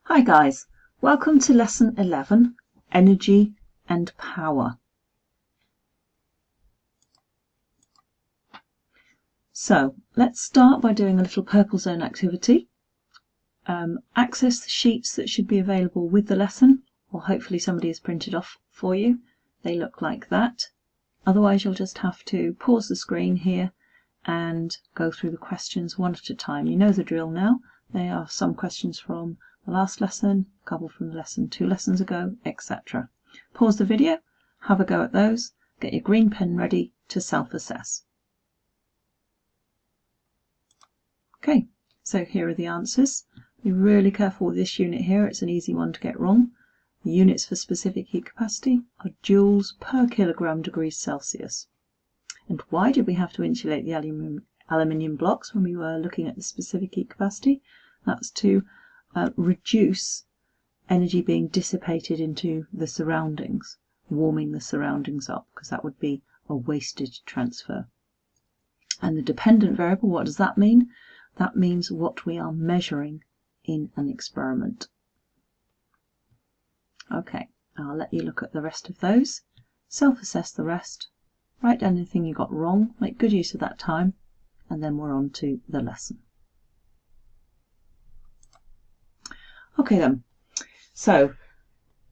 Hi guys, welcome to lesson 11, Energy and Power. So let's start by doing a little purple zone activity. Access the sheets that should be available with the lesson, or hopefully somebody has printed off for you. They look like that. Otherwise you'll just have to pause the screen here and go through the questions one at a time. You know the drill now. There are some questions from the last lesson, a couple from the lesson 2 lessons ago, etc. Pause the video, have a go at those, get your green pen ready to self-assess. Okay, so here are the answers. Be really careful with this unit here, it's an easy one to get wrong. The units for specific heat capacity are joules per kilogram degrees Celsius. And why did we have to insulate the aluminium blocks when we were looking at the specific heat capacity? That's to reduce energy being dissipated into the surroundings, warming the surroundings up, because that would be a wasted transfer. And the dependent variable, what does that mean? That means what we are measuring in an experiment. Okay, I'll let you look at the rest of those, self-assess the rest, write down anything you got wrong, make good use of that time, and then we're on to the lesson. Okay then, so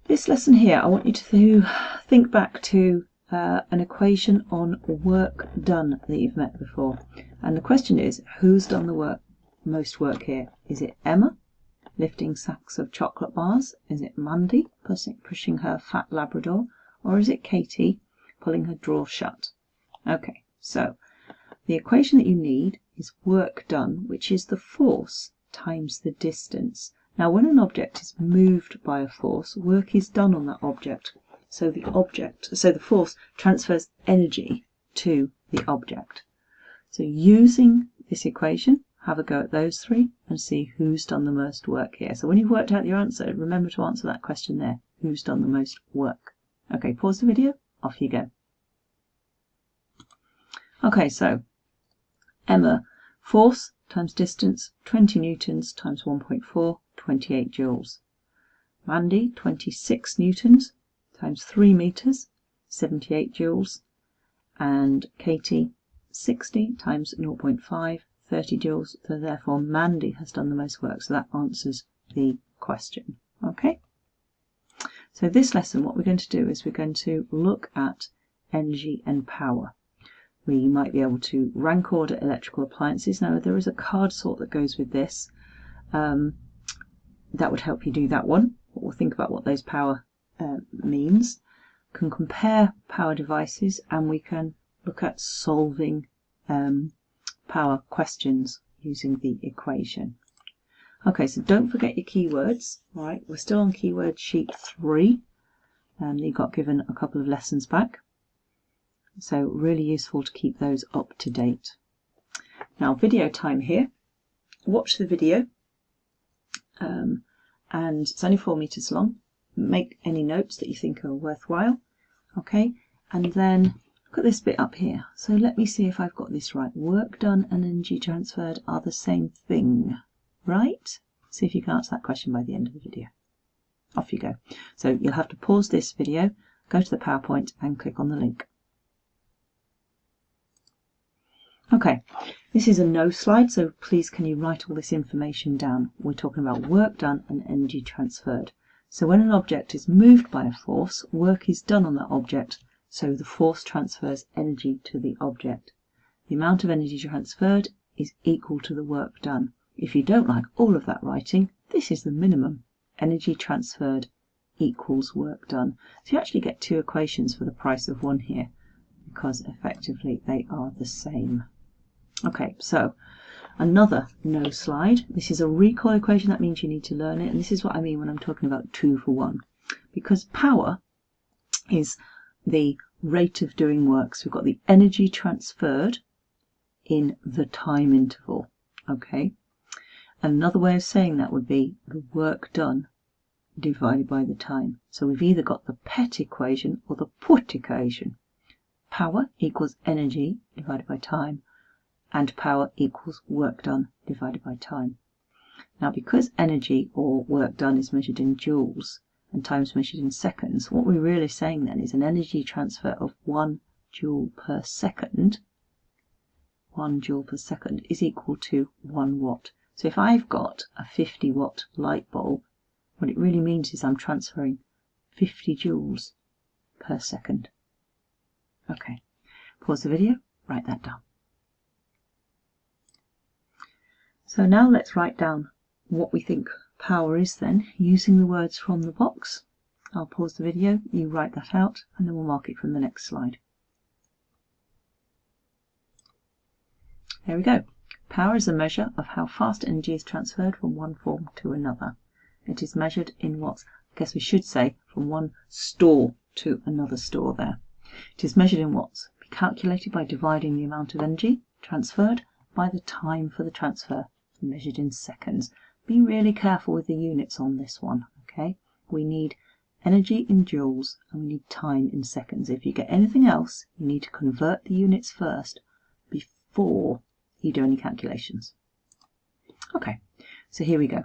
this lesson here, I want you to think back to an equation on work done that you've met before. And the question is, who's done the most work here? Is it Emma, lifting sacks of chocolate bars? Is it Mandy, pushing her fat Labrador? Or is it Katie, pulling her drawer shut? Okay, so the equation that you need is work done, which is the force times the distance. Now, when an object is moved by a force, work is done on that object. So the force transfers energy to the object. So using this equation, have a go at those three and see who's done the most work here. So when you've worked out your answer, remember to answer that question there. Who's done the most work? Okay, pause the video. Off you go. Okay, so Emma, force times distance, 20 newtons times 1.4, 28 joules. Mandy, 26 newtons times 3 meters, 78 joules. And Katie, 60 times 0.5, 30 joules. So therefore Mandy has done the most work. So that answers the question. Okay. So this lesson, what we're going to do is we're going to look at energy and power. We might be able to rank order electrical appliances. Now there is a card sort that goes with this. That would help you do that one. We'll think about what those power means. Can compare power devices, and we can look at solving power questions using the equation. Okay, so don't forget your keywords. All right, we're still on keyword sheet 3. You got given a couple of lessons back. So really useful to keep those up to date. Now video time here. Watch the video. And it's only 4 meters long. Make any notes that you think are worthwhile. Okay, and then look at this bit up here. So let me see if I've got this right. Work done and energy transferred are the same thing, right? See if you can answer that question by the end of the video. Off you go. So you'll have to pause this video, go to the PowerPoint and click on the link. Okay, this is a no slide, so please can you write all this information down. We're talking about work done and energy transferred. So when an object is moved by a force, work is done on that object, so the force transfers energy to the object. The amount of energy transferred is equal to the work done. If you don't like all of that writing, this is the minimum. Energy transferred equals work done. So you actually get 2 equations for the price of 1 here, because effectively they are the same. Okay, so another no slide. This is a recoil equation. That means you need to learn it. And this is what I mean when I'm talking about 2 for 1. Because power is the rate of doing work. So we've got the energy transferred in the time interval. Okay. Another way of saying that would be the work done divided by the time. So we've either got the PET equation or the PUT equation. Power equals energy divided by time, and power equals work done divided by time. Now, because energy or work done is measured in joules and time is measured in seconds, what we're really saying then is an energy transfer of 1 joule per second, 1 joule per second is equal to 1 watt. So if I've got a 50 watt light bulb, what it really means is I'm transferring 50 joules per second. Okay, pause the video, write that down. So now let's write down what we think power is then, using the words from the box. I'll pause the video, you write that out, and then we'll mark it from the next slide. There we go. Power is a measure of how fast energy is transferred from one form to another. It is measured in watts. I guess we should say from one store to another store there. It is measured in watts. Be calculated by dividing the amount of energy transferred by the time for the transfer, measured in seconds. Be really careful with the units on this one, okay? We need energy in joules and we need time in seconds. If you get anything else, you need to convert the units first before you do any calculations. Okay, so here we go.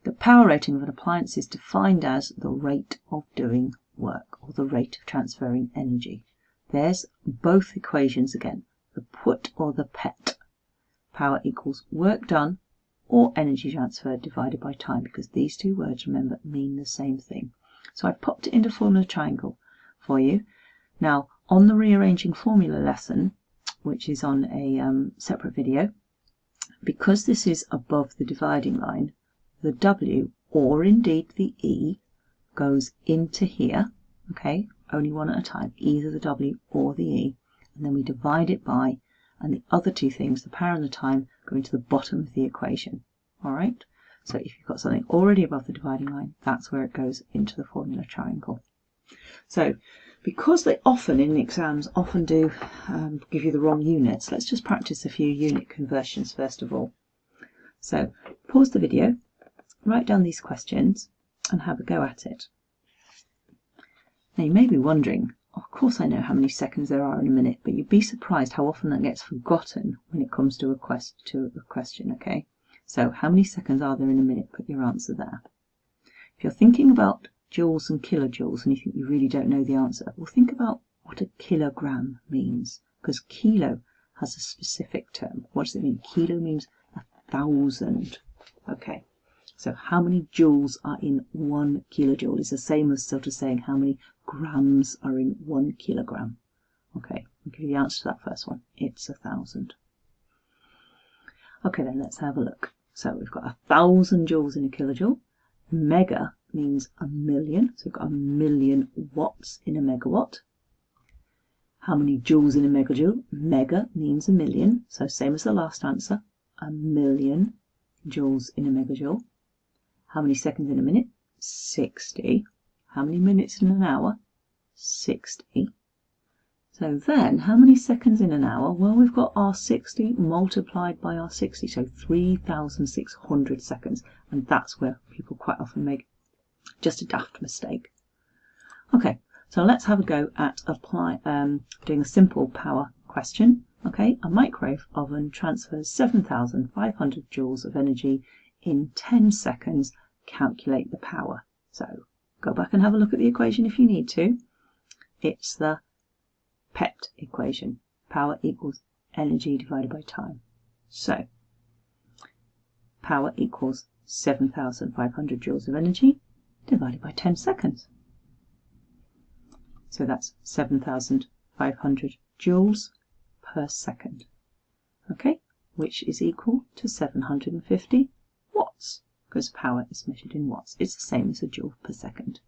The power rating of an appliance is defined as the rate of doing work, or the rate of transferring energy. There's both equations again, the put or the pet. Power equals work done or energy transferred divided by time, because these two words, remember, mean the same thing. So I've popped it into formula triangle for you. Now, on the rearranging formula lesson, which is on a separate video, because this is above the dividing line, the W, or indeed the E, goes into here, okay, only one at a time, either the W or the E, and then we divide it by, and the other two things, the power and the time, go into the bottom of the equation. All right, so if you've got something already above the dividing line, that's where it goes into the formula triangle. So because they often in the exams do give you the wrong units, let's just practice a few unit conversions first of all. So pause the video, write down these questions and have a go at it. Now you may be wondering, of course I know how many seconds there are in a minute, but you'd be surprised how often that gets forgotten when it comes to a question, okay? So how many seconds are there in a minute? Put your answer there. If you're thinking about joules and kilojoules and you think you really don't know the answer, well, think about what a kilogram means, because kilo has a specific term. What does it mean? Kilo means 1,000. Okay, so how many joules are in 1 kilojoule is the same as sort of saying how many grams are in 1 kilogram. Okay, I'll give you the answer to that first one. It's 1,000. Okay, then let's have a look. So we've got 1,000 joules in a kilojoule. Mega means 1,000,000, so we've got 1,000,000 watts in a megawatt. How many joules in a megajoule? Mega means 1,000,000, so same as the last answer, 1,000,000 joules in a megajoule. How many seconds in a minute? 60. How many minutes in an hour? 60. So then, how many seconds in an hour? Well, we've got our 60 multiplied by our 60, so 3,600 seconds. And that's where people quite often make just a daft mistake. Okay, so let's have a go at doing a simple power question. Okay, a microwave oven transfers 7,500 joules of energy in 10 seconds. Calculate the power. So go back and have a look at the equation if you need to. It's the PET equation. Power equals energy divided by time. So power equals 7,500 joules of energy divided by 10 seconds. So that's 7,500 joules per second. Okay, which is equal to 750 watts, because power is measured in watts. It's the same as a joule per second.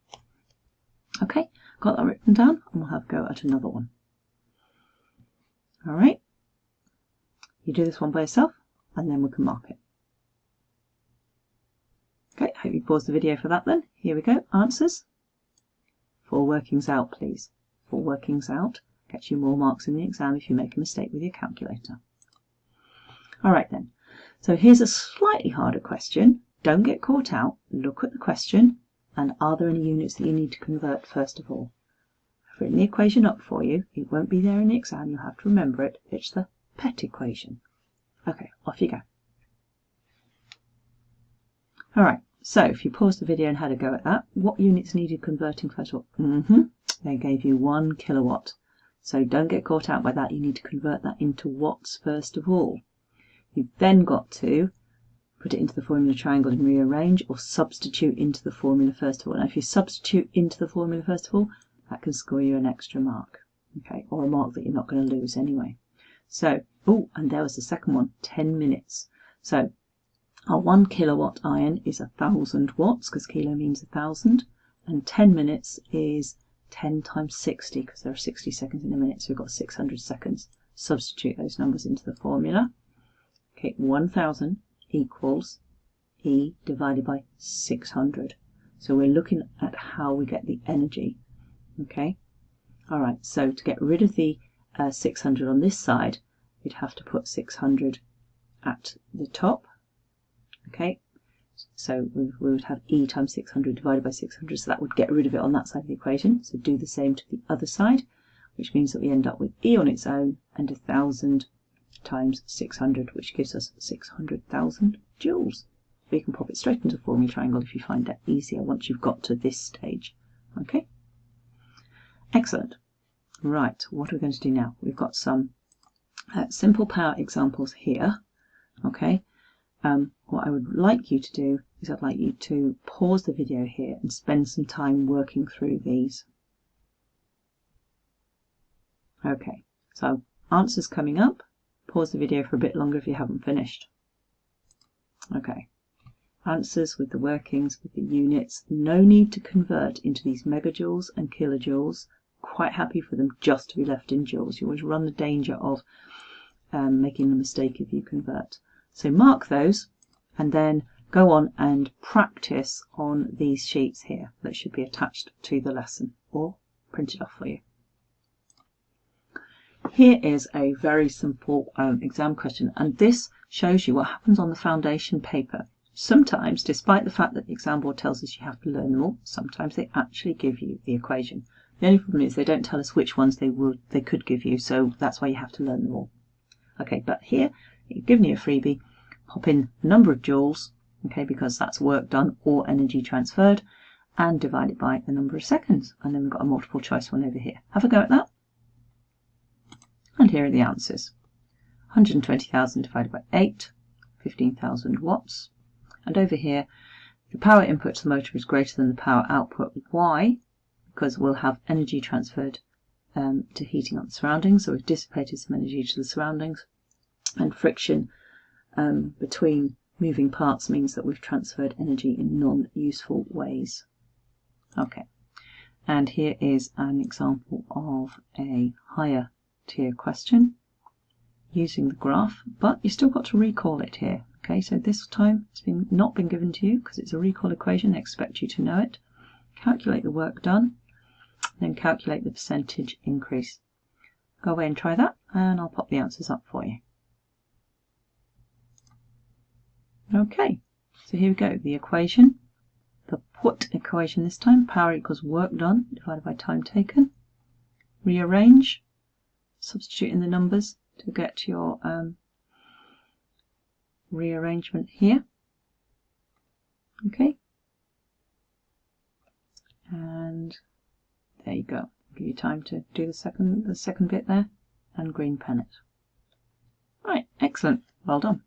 Okay, got that written down, and we'll have a go at another one. All right, you do this one by yourself, and then we can mark it. Okay, hope you paused the video for that then. Here we go, answers. Full workings out, please. Full workings out gets you more marks in the exam if you make a mistake with your calculator. All right then, so here's a slightly harder question. Don't get caught out. Look at the question, and are there any units that you need to convert first of all? I've written the equation up for you. It won't be there in the exam. You'll have to remember it. It's the PET equation. Okay, off you go. All right, so if you pause the video and had a go at that, what units needed converting first of all? They gave you 1 kilowatt. So don't get caught out by that. You need to convert that into watts first of all. You've then got to put it into the formula triangle and rearrange, or substitute into the formula first of all. Now, if you substitute into the formula first of all, that can score you an extra mark, okay, or a mark that you're not going to lose anyway. So, oh, and there was the second one, 10 minutes. So our 1 kilowatt iron is 1,000 watts, because kilo means 1,000, and 10 minutes is 10 times 60, because there are 60 seconds in a minute, so we've got 600 seconds. Substitute those numbers into the formula. Okay, 1,000 equals E divided by 600. So we're looking at how we get the energy. Okay, all right, so to get rid of the 600 on this side, we'd have to put 600 at the top. Okay, so we would have E times 600 divided by 600, so that would get rid of it on that side of the equation. So do the same to the other side, which means that we end up with E on its own and 1,000 times 600, which gives us 600,000 joules. We can pop it straight into the formula triangle if you find that easier once you've got to this stage. Okay, excellent. Right, what are we going to do now? We've got some simple power examples here. Okay, what I would like you to do is I'd like you to pause the video here and spend some time working through these. Okay, so answers coming up. Pause the video for a bit longer if you haven't finished. Okay, answers with the workings, with the units. No need to convert into these megajoules and kilojoules. Quite happy for them just to be left in joules. You always run the danger of making a mistake if you convert. So mark those and then go on and practice on these sheets here that should be attached to the lesson or printed off for you. Here is a very simple exam question, and this shows you what happens on the foundation paper. Sometimes, despite the fact that the exam board tells us you have to learn them all, sometimes they actually give you the equation. The only problem is they don't tell us which ones they could give you, so that's why you have to learn them all. Okay, but here, you've given you a freebie. Pop in the number of joules, okay, because that's work done or energy transferred, and divide it by the number of seconds. And then we've got a multiple choice one over here. Have a go at that. And here are the answers. 120,000 divided by 8, 15,000 watts. And over here, the power input to the motor is greater than the power output. Why? Because we'll have energy transferred to heating up the surroundings, so we've dissipated some energy to the surroundings, and friction between moving parts means that we've transferred energy in non-useful ways. Okay, and here is an example of a higher tier question using the graph, but you still got to recall it here. Okay, so this time it's not been given to you because it's a recall equation. They expect you to know it. Calculate the work done, then calculate the percentage increase. Go away and try that, and I'll pop the answers up for you. Okay, so here we go. The equation, the put equation this time, power equals work done divided by time taken. Rearrange, substitute in the numbers to get your rearrangement here. Okay, and there you go. Give you time to do the second bit there, and green pen it. Right, excellent. Well done.